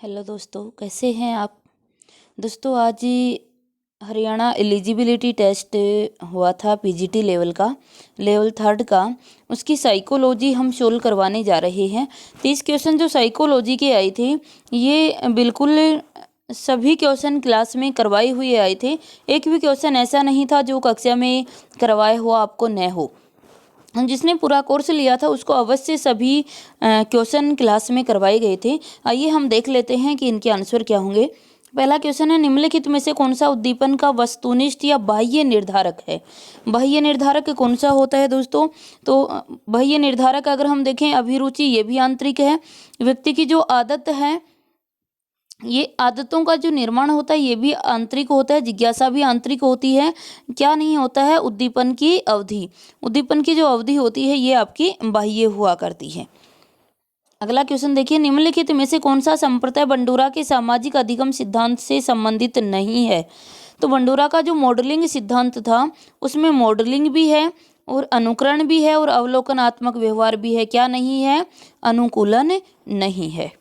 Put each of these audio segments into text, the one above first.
Hello दोस्तों, कैसे हैं आप। दोस्तों आज हरियाणा एलिजिबिलिटी टेस्ट हुआ था पीजीटी लेवल का, लेवल 3 का। उसकी साइकोलॉजी हम सोल्व करवाने जा रहे हैं। 30 क्वेश्चन जो साइकोलॉजी के आए थे, ये बिल्कुल सभी क्वेश्चन क्लास में करवाए हुए आए थे। एक भी क्वेश्चन ऐसा नहीं था जो कक्षा में करवाया हुआ आपको न हो। जिसने पूरा कोर्स लिया था उसको अवश्य सभी क्वेश्चन क्लास में करवाए गए थे। आइए हम देख लेते हैं कि इनके आंसर क्या होंगे। पहला क्वेश्चन है, निम्नलिखित में से कौन सा उद्दीपन का वस्तुनिष्ठ या बाह्य निर्धारक है। बाह्य निर्धारक कौन सा होता है दोस्तों। तो बाह्य निर्धारक अगर हम देखें, अभिरुचि ये भी आंतरिक है। व्यक्ति की जो आदत है, ये आदतों का जो निर्माण होता है ये भी आंतरिक होता है। जिज्ञासा भी आंतरिक होती है। क्या नहीं होता है, उद्दीपन की अवधि। उद्दीपन की जो अवधि होती है ये आपकी बाह्य हुआ करती है। अगला क्वेश्चन देखिए, निम्नलिखित में से कौन सा संप्रदाय बंडूरा के सामाजिक अधिगम सिद्धांत से संबंधित नहीं है। तो बंडूरा का जो मॉडलिंग सिद्धांत था उसमें मॉडलिंग भी है और अनुकरण भी है और अवलोकनात्मक व्यवहार भी है। क्या नहीं है, अनुकूलन नहीं है।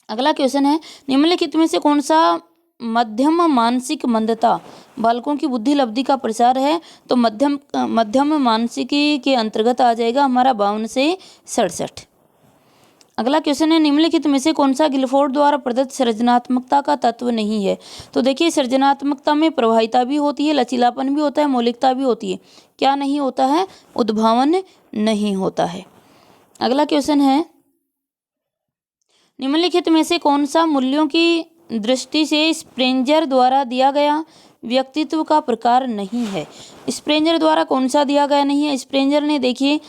अगला क्वेश्चन है, निम्नलिखित में से कौन सा मध्यम मानसिक मंदता बालकों की बुद्धि लब्धि का प्रसार है। तो मध्यम मानसिकी के अंतर्गत आ जाएगा हमारा 52 से 67। अगला क्वेश्चन है, निम्नलिखित में से कौन सा गिलफोर्ड द्वारा प्रदत्त सृजनात्मकता का तत्व नहीं है। तो देखिए, सृजनात्मकता में प्रभाविता भी होती है, लचीलापन भी होता है, मौलिकता भी होती है। क्या नहीं होता है, उद्भावन नहीं होता है। अगला क्वेश्चन है, निम्नलिखित में से कौन सा मूल्यों की दृष्टि से स्प्रेंजर द्वारा दिया गया व्यक्तित्व का प्रकार नहीं है। स्प्रेंजर द्वारा कौन सा दिया गया नहीं है। स्प्रेंजर ने देखिए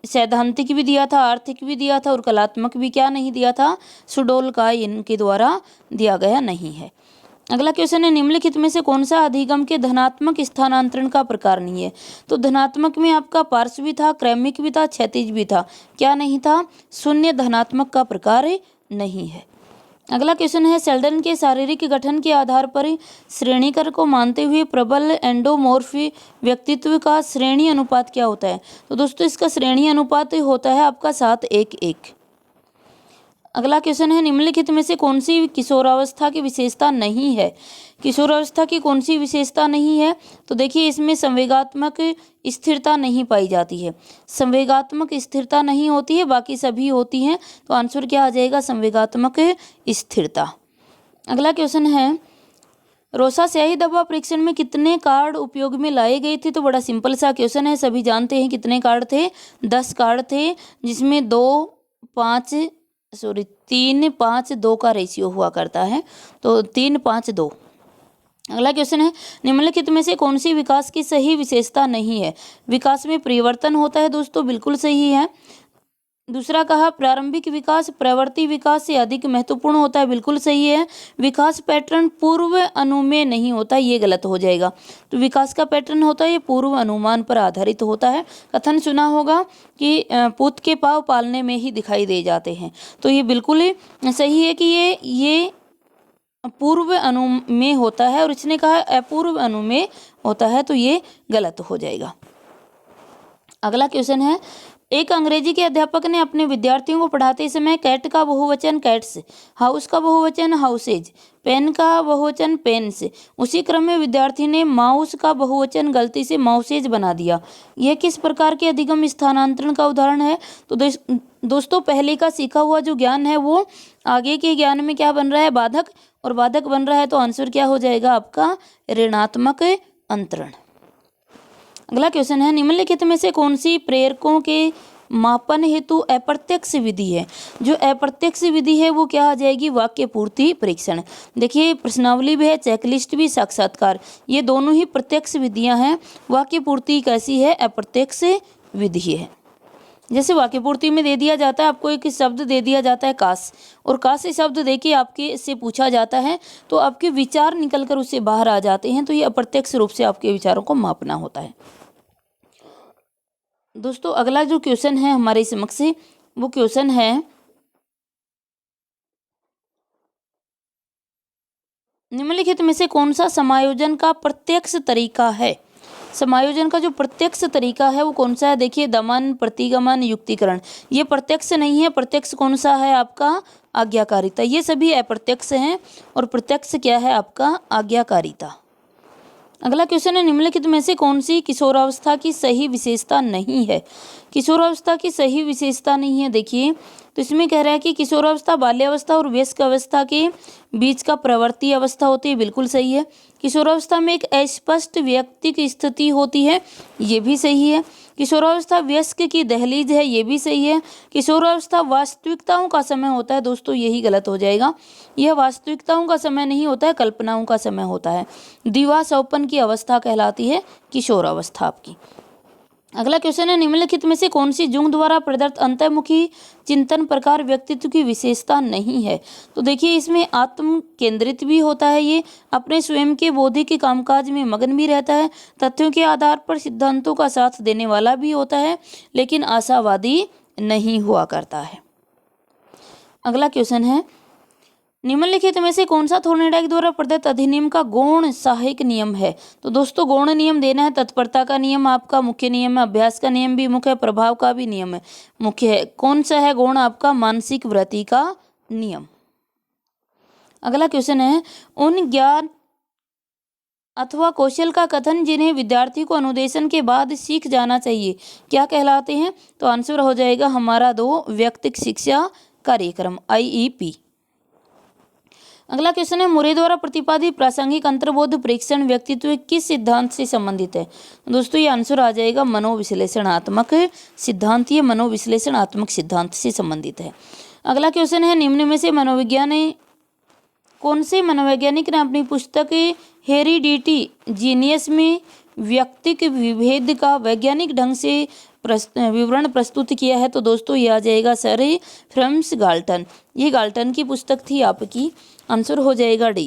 सैद्धांतिक भी दिया था, आर्थिक भी दिया था और कलात्मक भी क्या नहीं दिया था, सुडोल का इनके द्वारा दिया गया नहीं है। अगला क्वेश्चन है, निम्नलिखित में से कौन सा अधिगम के धनात्मक स्थानांतरण का प्रकार नहीं है। तो धनात्मक में आपका पार्श्व भी था, क्रमिक भी था, क्षैतिज भी था। क्या नहीं था, शून्य धनात्मक का प्रकार नहीं है। अगला क्वेश्चन है, सेल्डन के शारीरिक गठन के आधार पर श्रेणीकर को मानते हुए प्रबल एंडोमॉर्फी व्यक्तित्व का श्रेणी अनुपात क्या होता है। तो दोस्तों इसका श्रेणी अनुपात होता है आपका 7:1:1। अगला क्वेश्चन है, निम्नलिखित में से कौन सी किशोरावस्था की विशेषता नहीं है। किशोरावस्था की कौन सी विशेषता नहीं है। तो देखिए, इसमें संवेगात्मक स्थिरता नहीं पाई जाती है। संवेगात्मक स्थिरता नहीं होती है, बाकी सभी होती हैं। तो आंसर क्या आ जाएगा, संवेगात्मक स्थिरता। अगला क्वेश्चन है, रोसा स्याही दवा परीक्षण में कितने कार्ड उपयोग में लाए गए थे। तो बड़ा सिंपल सा क्वेश्चन है, सभी जानते हैं कितने कार्ड थे, 10 कार्ड थे, जिसमें 3:5:2 का रेशियो हुआ करता है। तो 3:5:2। अगला क्वेश्चन है, निम्नलिखित में से कौन सी विकास की सही विशेषता नहीं है। विकास में परिवर्तन होता है दोस्तों, बिल्कुल सही है। दूसरा कहा, प्रारंभिक विकास प्रवर्ती विकास से अधिक महत्वपूर्ण होता है, बिल्कुल सही है। विकास पैटर्न पूर्व अनुमेय नहीं होता, ये गलत हो जाएगा। तो विकास का पैटर्न होता है ये पूर्व अनुमान पर आधारित होता है। कथन सुना होगा कि पूत के पाँव पालने में ही दिखाई दे जाते हैं। तो ये बिल्कुल ही सही है कि ये पूर्व अनुमेय होता है, और इसने कहा अपूर्व अनुमेय होता है, तो ये गलत हो जाएगा। अगला क्वेश्चन है, एक अंग्रेजी के अध्यापक ने अपने विद्यार्थियों को पढ़ाते समय कैट का बहुवचन कैट्स, हाउस का बहुवचन हाउसेज, पेन का बहुवचन पेन्स, उसी क्रम में विद्यार्थी ने माउस का बहुवचन गलती से माउसेज बना दिया। यह किस प्रकार के अधिगम स्थानांतरण का उदाहरण है। तो दोस्तों पहले का सीखा हुआ जो ज्ञान है वो आगे के ज्ञान में क्या बन रहा है, बाधक, और बाधक बन रहा है। तो आंसर क्या हो जाएगा आपका, ऋणात्मक अंतरण। अगला क्वेश्चन है, निम्नलिखित में से कौन सी प्रेरकों के मापन हेतु अप्रत्यक्ष विधि है। जो अप्रत्यक्ष विधि है वो क्या आ जाएगी, वाक्य पूर्ति परीक्षण। देखिए, प्रश्नावली भी है, चेकलिस्ट भी, साक्षात्कार, ये दोनों ही प्रत्यक्ष विधियां हैं। वाक्य पूर्ति कैसी है, अप्रत्यक्ष विधि है। जैसे वाक्य पूर्ति में दे दिया जाता है, आपको एक शब्द दे दिया जाता है काश, और काश शब्द देके आपके से पूछा जाता है, तो आपके विचार निकलकर उससे बाहर आ जाते हैं। तो ये अप्रत्यक्ष रूप से आपके विचारों को मापना होता है। दोस्तों अगला जो क्वेश्चन है हमारे समक्ष, वो क्वेश्चन है, निम्नलिखित में से कौन सा समायोजन का प्रत्यक्ष तरीका है। समायोजन का जो प्रत्यक्ष तरीका है वो कौन सा है? देखिए, दमन, प्रतिगमन, युक्तिकरण। ये प्रत्यक्ष नहीं है। प्रत्यक्ष कौन सा है आपका? आज्ञाकारिता। ये सभी अप्रत्यक्ष हैं और प्रत्यक्ष क्या है आपका? आज्ञाकारिता। अगला क्वेश्चन है, निम्नलिखित में से कौन सी किशोरावस्था की सही विशेषता नहीं है? किशोरावस्था की सही विशेषता नहीं है, देखिए तो इसमें कह रहा है कि किशोरावस्था बाल्यावस्था और वयस्क अवस्था के बीच का प्रवर्ती अवस्था होती है, बिल्कुल सही है। किशोरावस्था में एक अस्पष्ट व्यक्तिक स्थिति होती है, ये भी सही है। किशोरावस्था वयस्क की दहलीज है, ये भी सही है। किशोरावस्था वास्तविकताओं का समय होता है, दोस्तों यही गलत हो जाएगा। यह वास्तविकताओं का समय नहीं होता है, कल्पनाओं का समय होता है। दिवास्वप्न की अवस्था कहलाती है किशोरावस्था आपकी। अगला क्वेश्चन है, निम्नलिखित में से कौन सी जुंग द्वारा प्रदत्त अंतर्मुखी चिंतन प्रकार व्यक्तित्व की विशेषता नहीं है? तो देखिए, इसमें आत्म केंद्रित भी होता है, ये अपने स्वयं के बौद्धिक कामकाज में मगन भी रहता है, तथ्यों के आधार पर सिद्धांतों का साथ देने वाला भी होता है, लेकिन आशावादी नहीं हुआ करता है। अगला क्वेश्चन है, निम्नलिखित में से कौन सा थॉर्नडाइक द्वारा प्रदत्त अधिनियम का गौण सहायक नियम है? तो दोस्तों गौण नियम देना है। तत्परता का नियम आपका मुख्य नियम है, अभ्यास का नियम भी मुख्य है, प्रभाव का भी नियम है मुख्य है। कौन सा है गौण आपका? मानसिक वृत्ति का नियम। अगला क्वेश्चन है, उन ज्ञान अथवा कौशल का कथन जिन्हें विद्यार्थी को अनुदेशन के बाद सीख जाना चाहिए क्या कहलाते हैं? तो आंसर हो जाएगा हमारा 2, व्यक्तिक शिक्षा कार्यक्रम IEP। अगला क्वेश्चन है, मुरे द्वारा प्रतिपादित प्रासंगिक अंतर्बोध प्रेक्षण व्यक्तित्व किस सिद्धांत से संबंधित है? दोस्तों ये आंसर आ जाएगा मनोविश्लेषणात्मक सिद्धांत। ये मनोविश्लेषणात्मक सिद्धांत से संबंधित है। अगला क्वेश्चन है, निम्न में से कौन से मनोवैज्ञानिक ने अपनी पुस्तक हेरिडिटी जीनियस में व्यक्तिक विभेद का वैज्ञानिक ढंग से विवरण प्रस्तुत किया है? तो दोस्तों ये आ जाएगा सर फ्रांस गाल्टन। ये गाल्टन की पुस्तक थी आपकी। आंसर हो जाएगा D।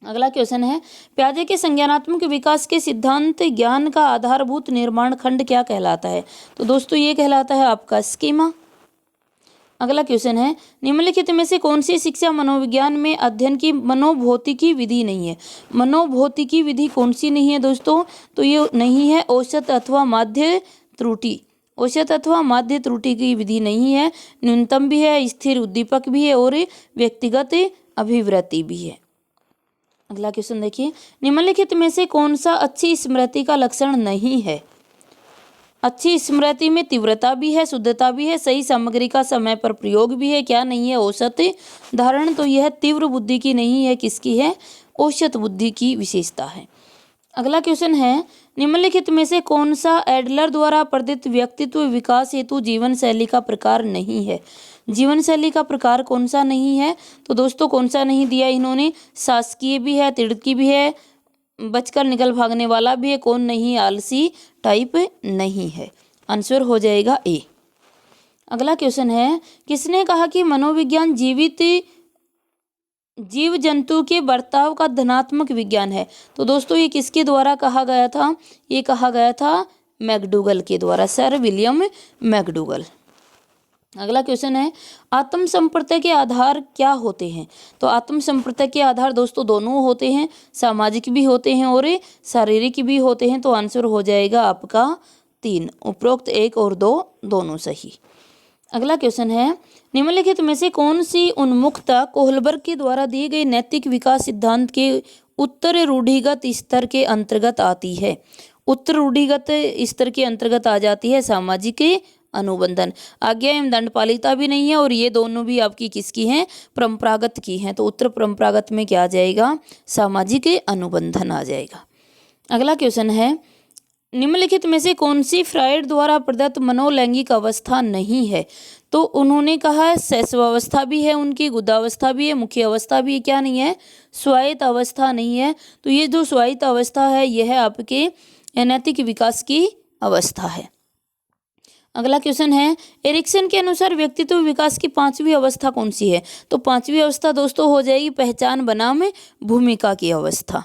अगला क्वेश्चन है, प्याजे के संज्ञानात्मक विकास के सिद्धांत ज्ञान का आधारभूत निर्माण खंड क्या कहलाता है? तो दोस्तों ये कहलाता है आपका स्कीमा। अगला क्वेश्चन है, निम्नलिखित में से कौन सी शिक्षा मनोविज्ञान में अध्ययन की मनोभौतिकी विधि नहीं है? मनोभौतिकी विधि कौन सी नहीं है दोस्तों? तो ये नहीं है औसत अथवा माध्य त्रुटि। औसत अथवा माध्य त्रुटि की विधि नहीं है। न्यूनतम भी है, स्थिर उद्दीपक भी है और व्यक्तिगत अभिवृत्ति भी है। अगला क्वेश्चन देखिए, निम्नलिखित में से कौन सा अच्छी स्मृति का लक्षण नहीं है? अच्छी स्मृति में तीव्रता भी है, शुद्धता भी है, सही सामग्री का समय पर प्रयोग भी है। क्या नहीं है? औसत धारण। तो यह तीव्र बुद्धि की नहीं है, किसकी है? औसत बुद्धि की विशेषता है। अगला क्वेश्चन है, निम्नलिखित में से कौन सा एडलर द्वारा प्रदत्त व्यक्तित्व विकास हेतु जीवन शैली का प्रकार नहीं है? जीवन शैली का प्रकार कौन सा नहीं है? तो दोस्तों कौन सा नहीं दिया इन्होंने? शासकीय भी है, तिड़की भी है, बचकर निकल भागने वाला भी है, कौन नहीं? आलसी टाइप नहीं है। आंसर हो जाएगा A। अगला क्वेश्चन है, किसने कहा कि मनोविज्ञान जीवित जीव जंतु के बर्ताव का धनात्मक विज्ञान है? तो दोस्तों ये किसके द्वारा कहा गया था? ये कहा गया था मैकडूगल के द्वारा, सर विलियम मैकडूगल। अगला क्वेश्चन है, आत्म संप्रत्यय के आधार क्या होते हैं? तो आत्म संप्रत्यय के आधार दोस्तों दोनों होते हैं, सामाजिक भी होते हैं और शारीरिक भी होते हैं। तो आंसर हो जाएगा आपका 3, उपरोक्त 1 और 2 दोनों सही। अगला क्वेश्चन है, निम्नलिखित में से कौन सी उन्मुखता कोहलबर्ग के द्वारा दिए गए नैतिक विकास सिद्धांत के उत्तर रूढ़िगत स्तर के अंतर्गत आती है? उत्तर रूढ़िगत स्तर के अंतर्गत आ जाती है सामाजिक अनुबंधन। आज्ञा एवं दंडपालिता भी नहीं है और ये दोनों भी आपकी किसकी हैं? परंपरागत की हैं। तो उत्तर परंपरागत में क्या आ जाएगा? सामाजिक अनुबंधन आ जाएगा। अगला क्वेश्चन है, निम्नलिखित में से कौन सी फ्रायड द्वारा प्रदत्त मनोलैंगिक अवस्था नहीं है? तो उन्होंने कहा है शैशवावस्था भी है, उनकी गुदावस्था भी है, मुख्य अवस्था भी है। क्या नहीं है? स्वायत्त अवस्था नहीं है। तो ये जो स्वायत्त अवस्था है यह आपके नैतिक विकास की अवस्था है। अगला क्वेश्चन है, एरिक्सन के अनुसार व्यक्तित्व विकास की 5वीं अवस्था कौन सी है? तो 5वीं अवस्था दोस्तों हो जाएगी पहचान बनाम भूमिका की अवस्था।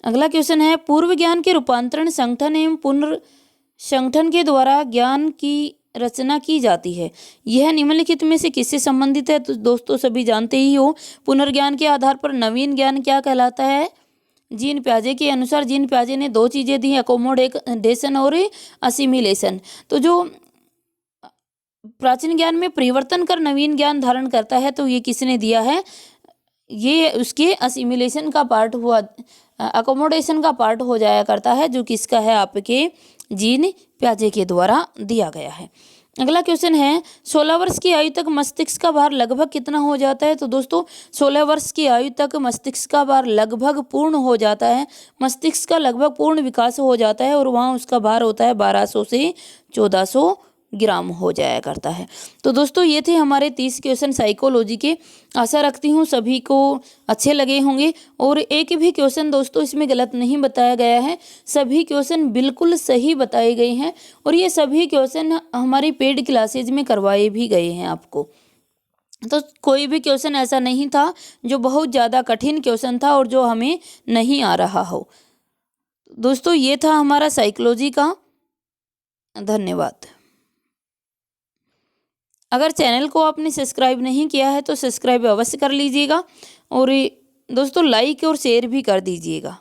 अगला क्वेश्चन है, पूर्व ज्ञान के रूपांतरण संगठन एवं पुनर्संगठन के द्वारा ज्ञान की रचना की जाती है। यह निम्नलिखित में से किससे संबंधित है? तो दोस्तों सभी जानते ही हो, पुनर्ज्ञान के आधार पर नवीन ज्ञान क्या कहलाता है? जीन प्याजे के अनुसार जीन प्याजे ने दो चीज़ें दी, अकोमोडेशन और असिमिलेशन। तो जो प्राचीन ज्ञान में परिवर्तन कर नवीन ज्ञान धारण करता है, तो ये किसने दिया है? ये उसके असिमिलेशन का पार्ट हुआ, अकोमोडेशन का पार्ट हो जाया करता है, जो किसका है? आपके जीन प्याजे के द्वारा दिया गया है। अगला क्वेश्चन है, 16 वर्ष की आयु तक मस्तिष्क का भार लगभग कितना हो जाता है? तो दोस्तों 16 वर्ष की आयु तक मस्तिष्क का भार लगभग पूर्ण हो जाता है, मस्तिष्क का लगभग पूर्ण विकास हो जाता है और वहाँ उसका भार होता है 1200 से 1400 ग्राम हो जाया करता है। तो दोस्तों ये थे हमारे 30 क्वेश्चन साइकोलॉजी के। आशा रखती हूँ सभी को अच्छे लगे होंगे और एक भी क्वेश्चन दोस्तों इसमें गलत नहीं बताया गया है, सभी क्वेश्चन बिल्कुल सही बताए गए हैं और ये सभी क्वेश्चन हमारी पेड क्लासेज में करवाए भी गए हैं आपको। तो कोई भी क्वेश्चन ऐसा नहीं था जो बहुत ज़्यादा कठिन क्वेश्चन था और जो हमें नहीं आ रहा हो। दोस्तों ये था हमारा साइकोलॉजी का। धन्यवाद। अगर चैनल को आपने सब्सक्राइब नहीं किया है तो सब्सक्राइब अवश्य कर लीजिएगा और दोस्तों लाइक और शेयर भी कर दीजिएगा।